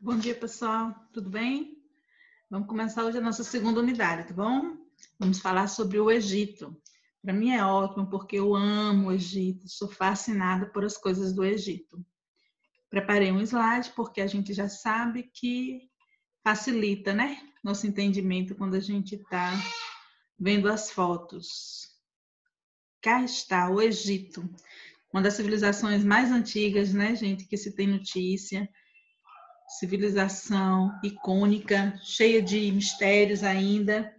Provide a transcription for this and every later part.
Bom dia, pessoal. Tudo bem? Vamos começar hoje a nossa segunda unidade, tá bom? Vamos falar sobre o Egito. Para mim é ótimo porque eu amo o Egito, sou fascinada por as coisas do Egito. Preparei um slide porque a gente já sabe que facilita, né? Nosso entendimento quando a gente está vendo as fotos. Cá está o Egito, uma das civilizações mais antigas, né, gente, que se tem notícia. Civilização icônica, cheia de mistérios ainda,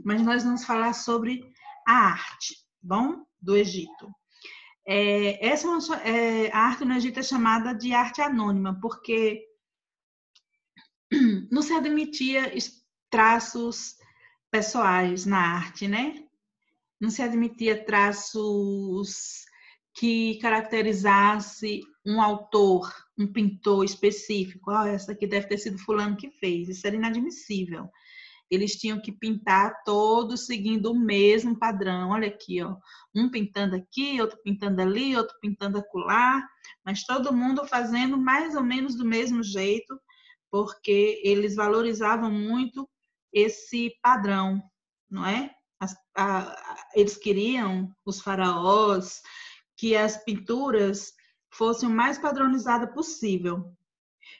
mas nós vamos falar sobre a arte, bom? Do Egito. A arte no Egito é chamada de arte anônima, porque não se admitia traços pessoais na arte, né? Não se admitia traços que caracterizasse um autor, um pintor específico. Essa aqui deve ter sido fulano que fez. Isso era inadmissível. Eles tinham que pintar todos seguindo o mesmo padrão. Olha aqui, ó, um pintando aqui, outro pintando ali, outro pintando acolá, mas todo mundo fazendo mais ou menos do mesmo jeito, porque eles valorizavam muito esse padrão, não é? Eles queriam, os faraós, que as pinturas fossem o mais padronizadas possível.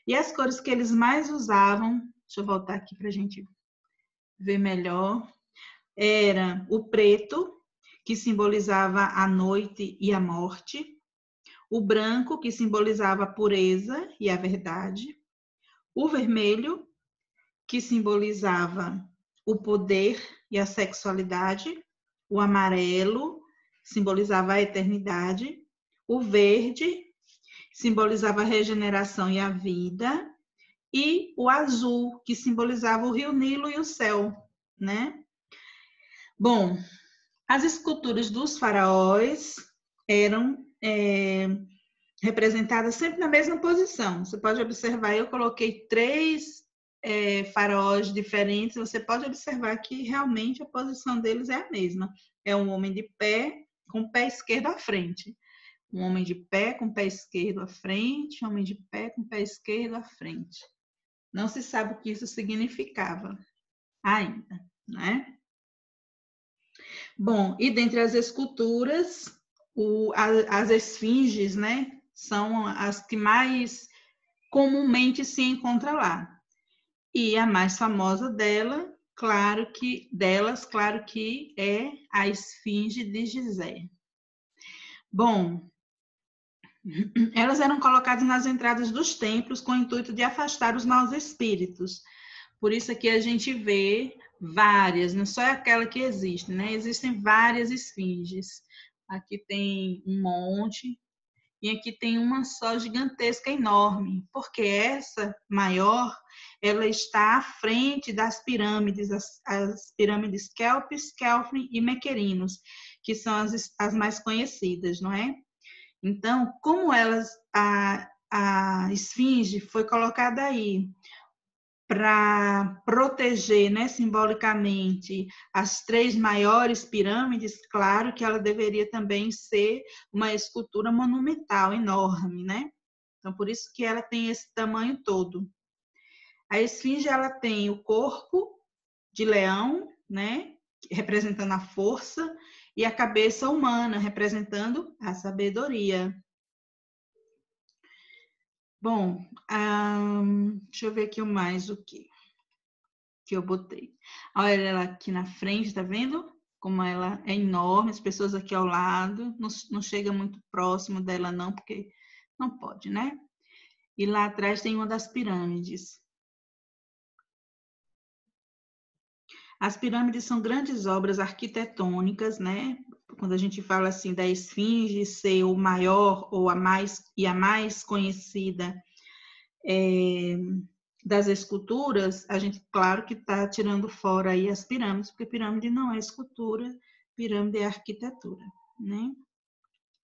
E as cores que eles mais usavam, deixa eu voltar aqui para a gente ver melhor, era o preto, que simbolizava a noite e a morte, o branco, que simbolizava a pureza e a verdade, o vermelho, que simbolizava o poder e a sexualidade, o amarelo simbolizava a eternidade, o verde simbolizava a regeneração e a vida, e o azul, que simbolizava o rio Nilo e o céu, né? Bom, as esculturas dos faraós eram representadas sempre na mesma posição. Você pode observar, eu coloquei três faraós diferentes, você pode observar que realmente a posição deles é a mesma. É um homem de pé, com o pé esquerdo à frente. Um homem de pé com o pé esquerdo à frente, um homem de pé com o pé esquerdo à frente. Não se sabe o que isso significava ainda, né? Bom, e dentre as esculturas, as esfinges, né, são as que mais comumente se encontra lá. E a mais famosa claro que é a Esfinge de Gizé. Bom, elas eram colocadas nas entradas dos templos com o intuito de afastar os maus espíritos. Por isso aqui a gente vê várias, não só aquela que existe, né? Existem várias esfinges. Aqui tem um monte, e aqui tem uma só gigantesca, enorme, porque essa maior, ela está à frente das pirâmides, as pirâmides Kelpis, Kelfrin e Mequerinos, que são as mais conhecidas, não é? Então, como a esfinge foi colocada aí para proteger, né, simbolicamente, as três maiores pirâmides, claro que ela deveria também ser uma escultura monumental, enorme, né? Então, por isso que ela tem esse tamanho todo. A esfinge, ela tem o corpo de leão, né, representando a força, e a cabeça humana, representando a sabedoria. Bom, deixa eu ver aqui mais o que eu botei. Olha ela aqui na frente, tá vendo? Como ela é enorme, as pessoas aqui ao lado, não chega muito próximo dela não, porque não pode, né? E lá atrás tem uma das pirâmides. As pirâmides são grandes obras arquitetônicas, né? Quando a gente fala assim da esfinge ser o maior ou a mais conhecida das esculturas, a gente, claro que está tirando fora aí as pirâmides, porque pirâmide não é escultura, pirâmide é arquitetura, né?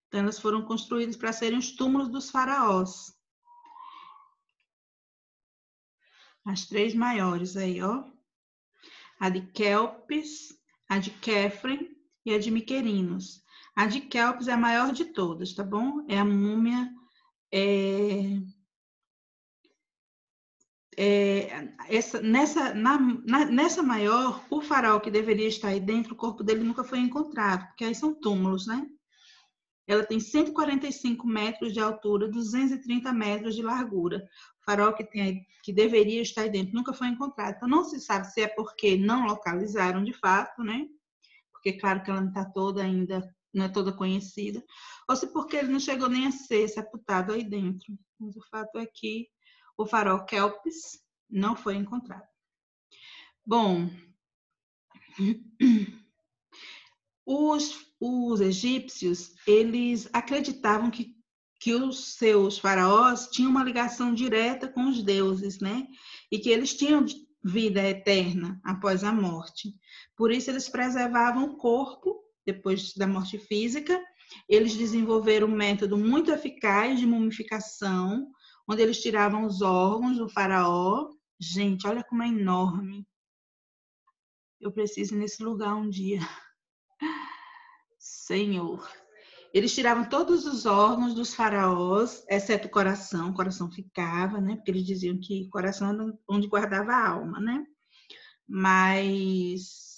Então, elas foram construídas para serem os túmulos dos faraós. As três maiores aí, ó. A de Kelpis, a de Kefren e a de Miquerinos. A de Kelpis é a maior de todas, tá bom? É a múmia nessa maior, o faraó que deveria estar aí dentro, o corpo dele nunca foi encontrado, porque aí são túmulos, né? Ela tem 145 metros de altura, 230 metros de largura. O faraó que deveria estar aí dentro nunca foi encontrado. Então, não se sabe se é porque não localizaram de fato, né? Porque, claro que ela não está toda ainda, não é toda conhecida, ou se porque ele não chegou nem a ser sepultado aí dentro. Mas o fato é que o faraó Kelpis não foi encontrado. Bom, os egípcios, eles acreditavam que os seus faraós tinham uma ligação direta com os deuses, né? E que eles tinham vida eterna após a morte. Por isso, eles preservavam o corpo depois da morte física. Eles desenvolveram um método muito eficaz de mumificação, onde eles tiravam os órgãos do faraó. Gente, olha como é enorme. Eu preciso ir nesse lugar um dia. Senhor. Eles tiravam todos os órgãos dos faraós, exceto o coração ficava, né? Porque eles diziam que o coração era onde guardava a alma, né? Mas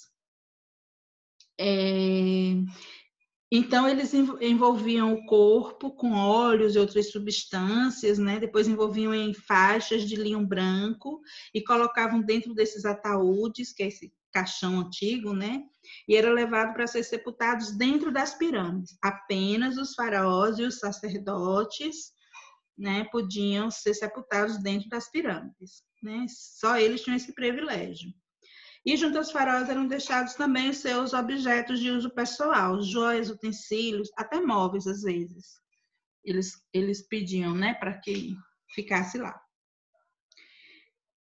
então eles envolviam o corpo com óleos e outras substâncias, né? Depois envolviam em faixas de linho branco e colocavam dentro desses ataúdes, que é esse caixão antigo, né? E era levado para ser sepultados dentro das pirâmides. Apenas os faraós e os sacerdotes, né, podiam ser sepultados dentro das pirâmides, né? Só eles tinham esse privilégio. E junto aos faraós eram deixados também os seus objetos de uso pessoal, joias, utensílios, até móveis às vezes. Eles pediam, né, para que ficasse lá.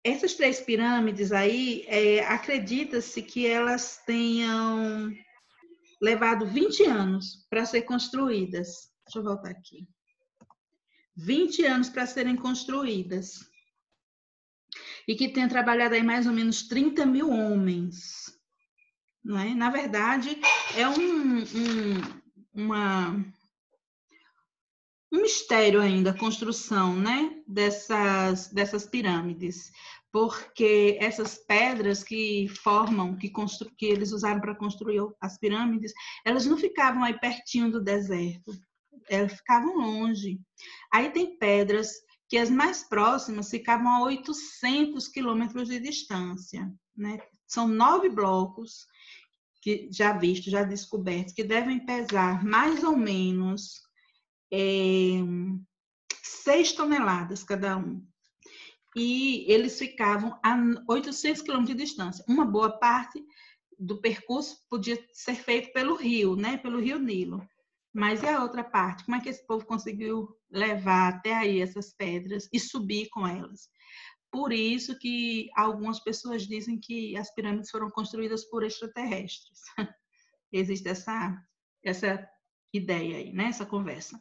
Essas 3 pirâmides aí, acredita-se que elas tenham levado 20 anos para ser construídas. Deixa eu voltar aqui. 20 anos para serem construídas. E que tenham trabalhado aí mais ou menos 30 mil homens. Não é? Na verdade, é um mistério ainda a construção, né, dessas pirâmides, porque essas pedras que formam, que eles usaram para construir as pirâmides, elas não ficavam aí pertinho do deserto, elas ficavam longe. Aí tem pedras que as mais próximas ficavam a 800 quilômetros de distância, né? São 9 blocos que já vistos, já descobertos, que devem pesar mais ou menos 6 toneladas cada um. E eles ficavam a 800 quilômetros de distância. Uma boa parte do percurso podia ser feito pelo rio, né? Pelo rio Nilo. Mas e a outra parte? Como é que esse povo conseguiu levar até aí essas pedras e subir com elas? Por isso que algumas pessoas dizem que as pirâmides foram construídas por extraterrestres. Existe essa ideia aí, né? Essa conversa.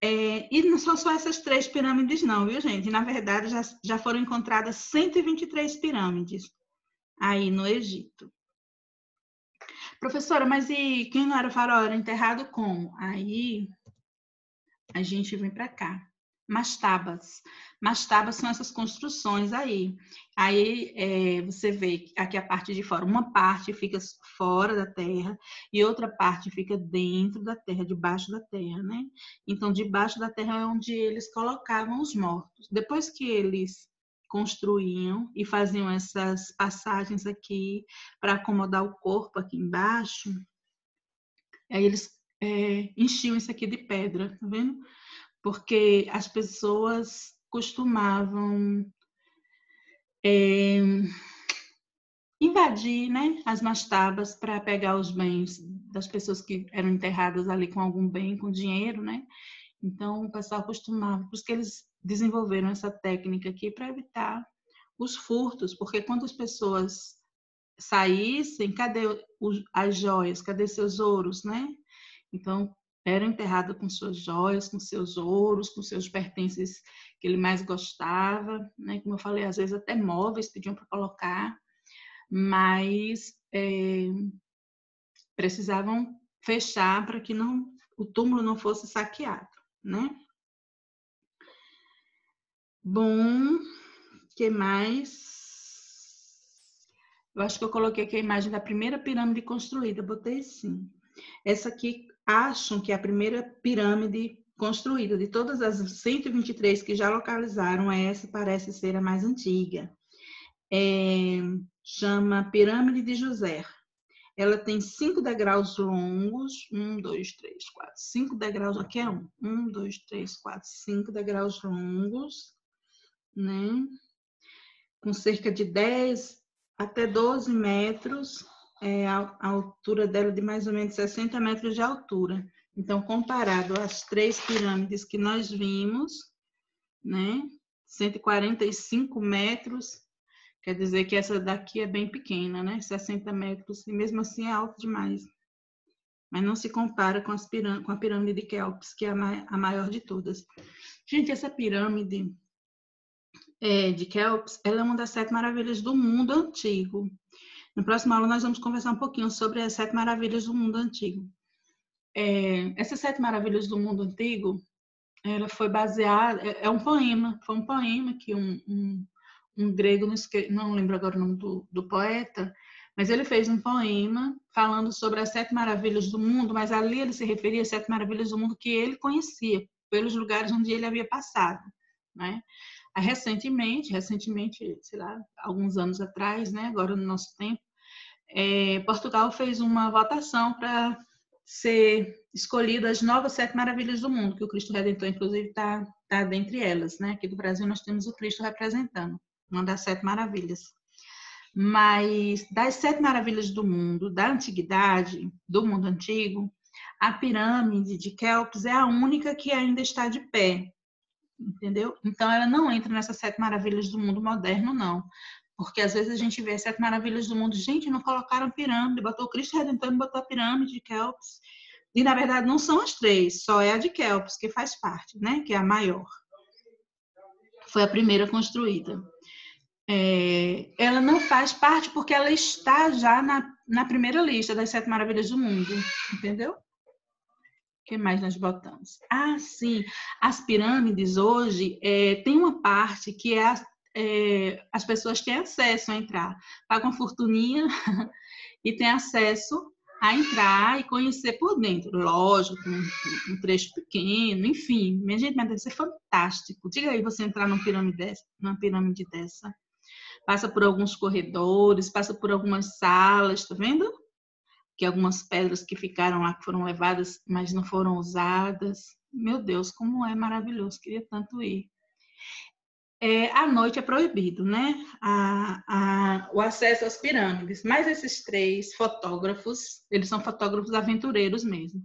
E não são só essas 3 pirâmides não, viu, gente? Na verdade, já foram encontradas 123 pirâmides aí no Egito. Professora, mas e quem não era faraó era enterrado como? Aí a gente vem para cá. Mastabas. Mastabas são essas construções aí. Aí você vê aqui a parte de fora. Uma parte fica fora da terra e outra parte fica dentro da terra, debaixo da terra, né? Então, debaixo da terra é onde eles colocavam os mortos. Depois que eles construíam e faziam essas passagens aqui para acomodar o corpo aqui embaixo, aí eles enchiam isso aqui de pedra, tá vendo? Porque as pessoas costumavam invadir, né, as mastabas para pegar os bens das pessoas que eram enterradas ali com algum bem, com dinheiro, né? Então o pessoal costumava, por isso que eles desenvolveram essa técnica aqui para evitar os furtos, porque quando as pessoas saíssem, cadê as joias, cadê seus ouros, né? Então era enterrado com suas joias, com seus ouros, com seus pertences que ele mais gostava, né? Como eu falei, às vezes até móveis pediam para colocar, mas precisavam fechar para que o túmulo não fosse saqueado, né? Bom, que mais? Eu acho que eu coloquei aqui a imagem da primeira pirâmide construída. Botei sim. Essa aqui acham que é a primeira pirâmide construída. De todas as 123 que já localizaram, essa parece ser a mais antiga. Chama Pirâmide de Djoser. Ela tem 5 degraus longos. 1, 2, 3, 4. 5 degraus. Aqui é 1, 2, 3, 4. 5 degraus longos, né? Com cerca de 10 até 12 metros. A altura dela de mais ou menos 60 metros de altura. Então, comparado às 3 pirâmides que nós vimos, né? 145 metros, quer dizer que essa daqui é bem pequena, né? 60 metros, e mesmo assim é alto demais. Mas não se compara com a pirâmide de Quéops, que é a maior de todas. Gente, essa pirâmide de Quéops, ela é uma das 7 maravilhas do mundo antigo. Na próxima aula, nós vamos conversar um pouquinho sobre as 7 maravilhas do mundo antigo. Essas 7 maravilhas do mundo antigo, ela foi baseada... É um poema. Foi um poema que um grego, não lembro agora o nome do poeta, mas ele fez um poema falando sobre as 7 maravilhas do mundo, mas ali ele se referia às 7 maravilhas do mundo que ele conhecia, pelos lugares onde ele havia passado, né? Recentemente, sei lá, alguns anos atrás, né, agora no nosso tempo, Portugal fez uma votação para ser escolhida as novas 7 maravilhas do mundo, que o Cristo Redentor, inclusive, está dentre elas, né? Aqui do Brasil nós temos o Cristo representando, uma das 7 maravilhas. Mas das 7 maravilhas do mundo, da antiguidade, do mundo antigo, a pirâmide de Quéops é a única que ainda está de pé, entendeu? Então, ela não entra nessas 7 maravilhas do mundo moderno, não. Porque às vezes a gente vê as 7 maravilhas do mundo, gente, não colocaram pirâmide, botou o Cristo Redentor e botou a pirâmide de Quéops. E, na verdade, não são as 3, só é a de Quéops que faz parte, né? Que é a maior. Foi a primeira construída. Ela não faz parte porque ela está já na primeira lista das 7 maravilhas do mundo, entendeu? O que mais nós botamos? Sim, as pirâmides hoje tem uma parte que as pessoas têm acesso a entrar, pagam uma fortuninha e têm acesso a entrar e conhecer por dentro. Lógico, um trecho pequeno, enfim. Minha gente, mas deve ser fantástico. Diga aí você entrar numa pirâmide dessa. Passa por alguns corredores, passa por algumas salas, tá vendo? Que algumas pedras que ficaram lá, que foram levadas, mas não foram usadas. Meu Deus, como é maravilhoso, queria tanto ir. À noite é proibido, né? O acesso às pirâmides. Mas esses 3 fotógrafos, eles são fotógrafos aventureiros mesmo.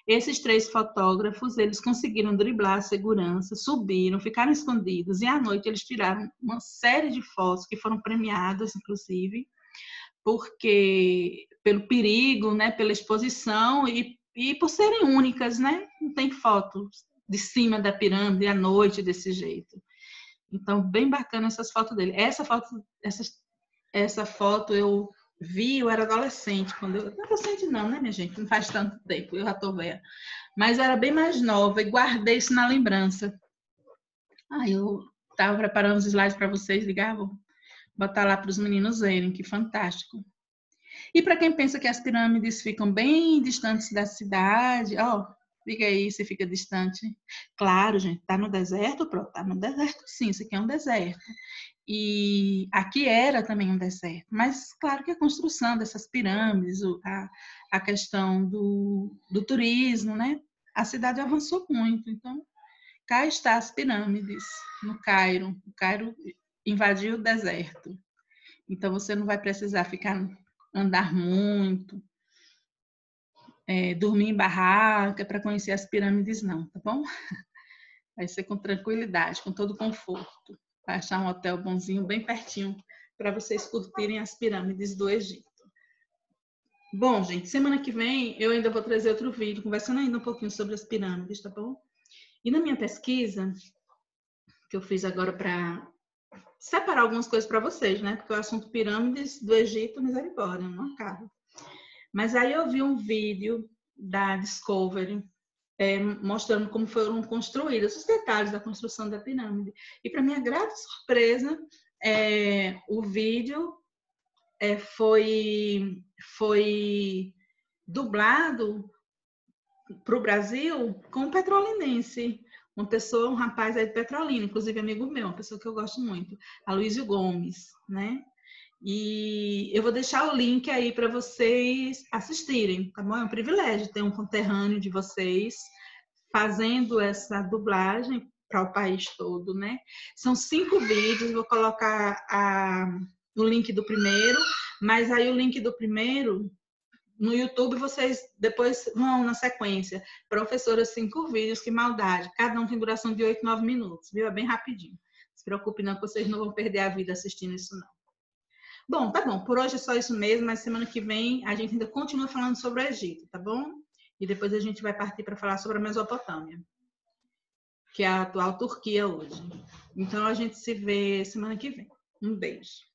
Esses 3 fotógrafos, eles conseguiram driblar a segurança, subiram, ficaram escondidos, e à noite eles tiraram uma série de fotos que foram premiadas, inclusive, porque pelo perigo, né, pela exposição e por serem únicas, né? Não tem foto de cima da pirâmide à noite desse jeito. Então, bem bacana essas fotos dele. Essa foto eu vi, eu era adolescente. Adolescente não, né, minha gente? Não faz tanto tempo, eu já tô velha. Mas eu era bem mais nova e guardei isso na lembrança. Eu estava preparando os slides para vocês, vou botar lá para os meninos verem, que fantástico. E para quem pensa que as pirâmides ficam bem distantes da cidade, diga aí se fica distante. Claro, gente, tá no deserto? Pronto, tá no deserto sim, isso aqui é um deserto. E aqui era também um deserto, mas claro que a construção dessas pirâmides, a questão do turismo, né? A cidade avançou muito, então cá está as pirâmides no Cairo. O Cairo invadiu o deserto, então você não vai precisar andar muito, dormir em barraca para conhecer as pirâmides não, tá bom? Vai ser com tranquilidade, com todo conforto. Vai achar um hotel bonzinho, bem pertinho, para vocês curtirem as pirâmides do Egito. Bom, gente, semana que vem eu ainda vou trazer outro vídeo, conversando ainda um pouquinho sobre as pirâmides, tá bom? E na minha pesquisa, que eu fiz agora para separar algumas coisas para vocês, né? Porque o assunto pirâmides do Egito, misericórdia, não acaba. Mas aí eu vi um vídeo da Discovery, mostrando como foram construídos os detalhes da construção da pirâmide. E, para minha grata surpresa, o vídeo foi dublado para o Brasil com um petrolinense, um rapaz aí de Petrolina, inclusive amigo meu, uma pessoa que eu gosto muito, Aloysio Gomes, né? E eu vou deixar o link aí para vocês assistirem, tá bom? É um privilégio ter um conterrâneo de vocês fazendo essa dublagem para o país todo, né? São 5 vídeos, vou colocar o link do primeiro, mas aí o link do primeiro no YouTube vocês depois vão na sequência. Professora, 5 vídeos, que maldade. Cada um tem duração de 8, 9 minutos, viu? É bem rapidinho. Não se preocupe não, que vocês não vão perder a vida assistindo isso não. Bom, tá bom. Por hoje é só isso mesmo, mas semana que vem a gente ainda continua falando sobre o Egito, tá bom? E depois a gente vai partir para falar sobre a Mesopotâmia, que é a atual Turquia hoje. Então a gente se vê semana que vem. Um beijo.